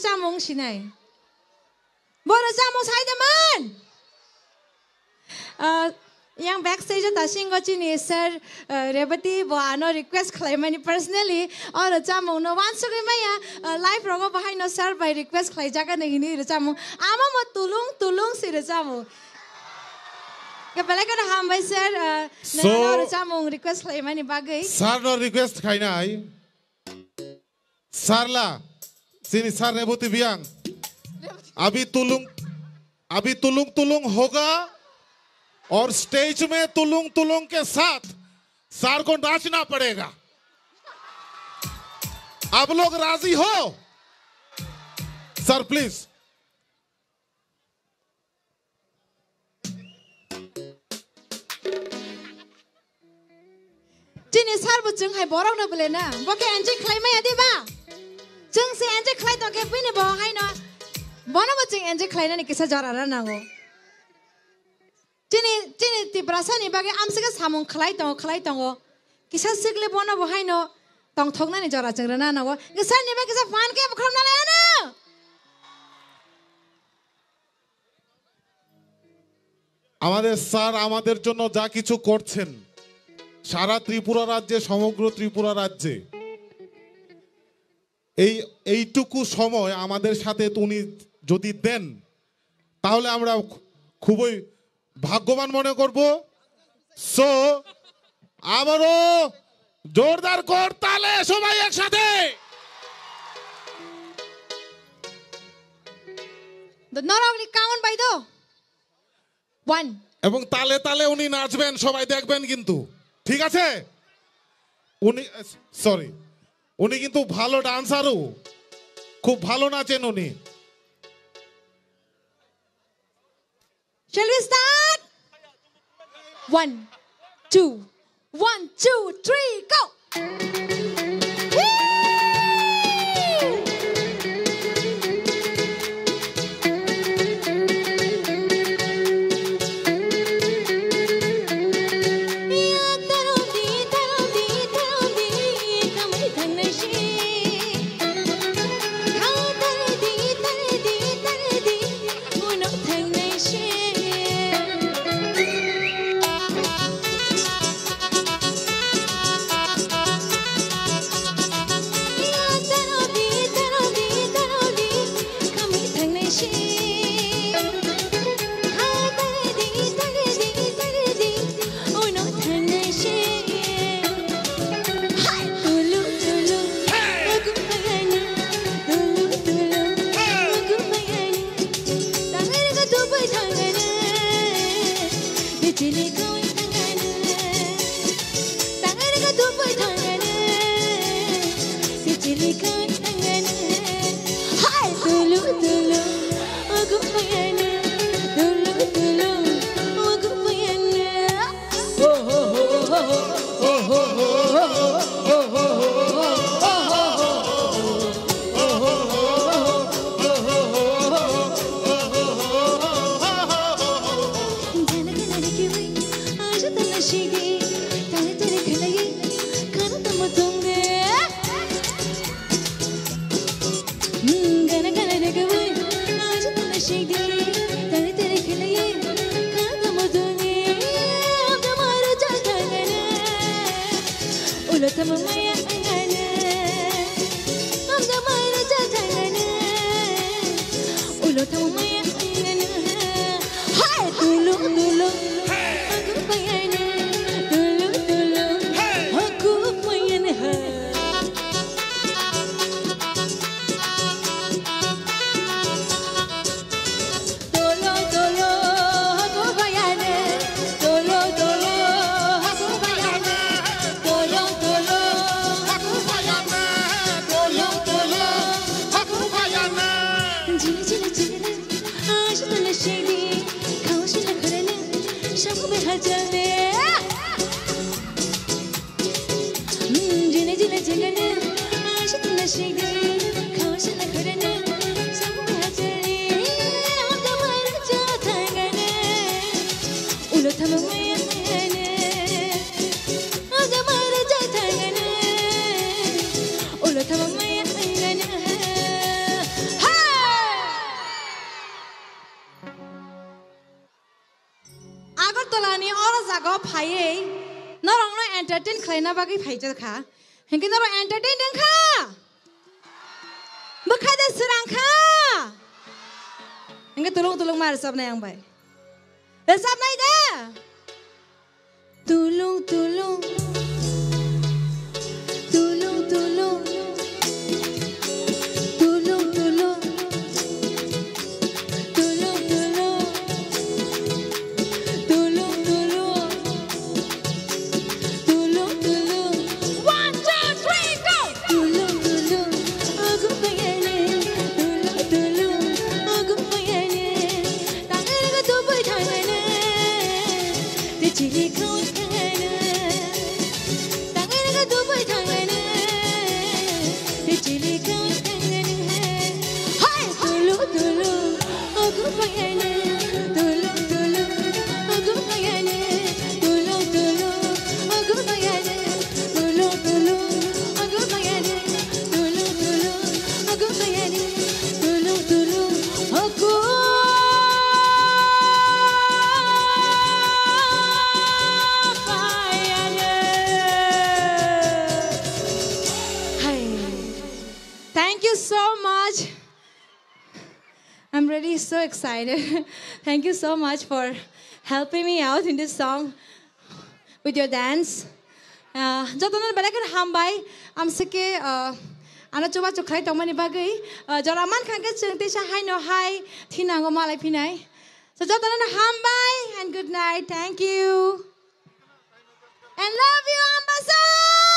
jamung sinai. Bora jamung sai teman. Yang backstage ta singo chini sir Rebati bo ano request khlaimani personally or jamung no once maya live rogo bahai no sir by request khlai jaga nehini jamung ama mo tulung si jamung. Kepala ko na hambay sir na jamung request khlaimani bagay. Sir no request khai nai. Sarla sini sir Rebati biang. अभी तुलुंग होगा और stage में तुलुंग के साथ सार को नाचना पड़ेगा। आप लोग राजी हो? Sir please. जिन्हें सार बुच्चुंग है बोराव न बोले ना बोके एंजे क्लाइम में यदि बा जंग से एंजे क्लाइ तो के पिने बो है ना बोना बुच्चुंग एंजे क्लाइ ना निकिसा जरा रहा ना गो जिन्हें तिब्रासा नि बागे आम से का सामुंग क्लाइ तो गो किसा सिगले बोना बो है ना तंग थोक ना नि जरा चंग रहा ना गो किसा नि बागे किसा फान के बखरम ना ले ना আমাদের স্যার আমাদের জন্য যা কিছু করছেন সারা ত্রিপুরা রাজ্যে সমগ্র ত্রিপুরা রাজ্যে এইটুকু সময় আমাদের সাথে উনি যদি দেন তাহলে আমরা খুবই ভাগ্যবান মনে করব। সো আবারো জোরদার করতালে সবাই একসাথে not only count by the one এবং তালে তালে উনি নাচবেন সবাই দেখবেন কিন্তু ঠিক আছে উনি সরি উনি কিন্তু ভালো ডান্সারও খুব ভালো নাচেন উনি। Shall we start? 1 2 1 2 3 go. entertain khlaina bagi phaijal kha hengkin ro entertain deng kha bakha de serang kha hengke tulung mar sab na yang bai sab nai de tulung tulung tulung tulung tulung tulung Thank you so much. I'm really so excited. Thank you so much for helping me out in this song with your dance. Jotonan balakan hambai amseke ana coba cukai tomani bagai joraman kangke cengti sahai no hai thinango malai pinai. So jotonan hambai and good night. Thank you. And love you, Ambassador.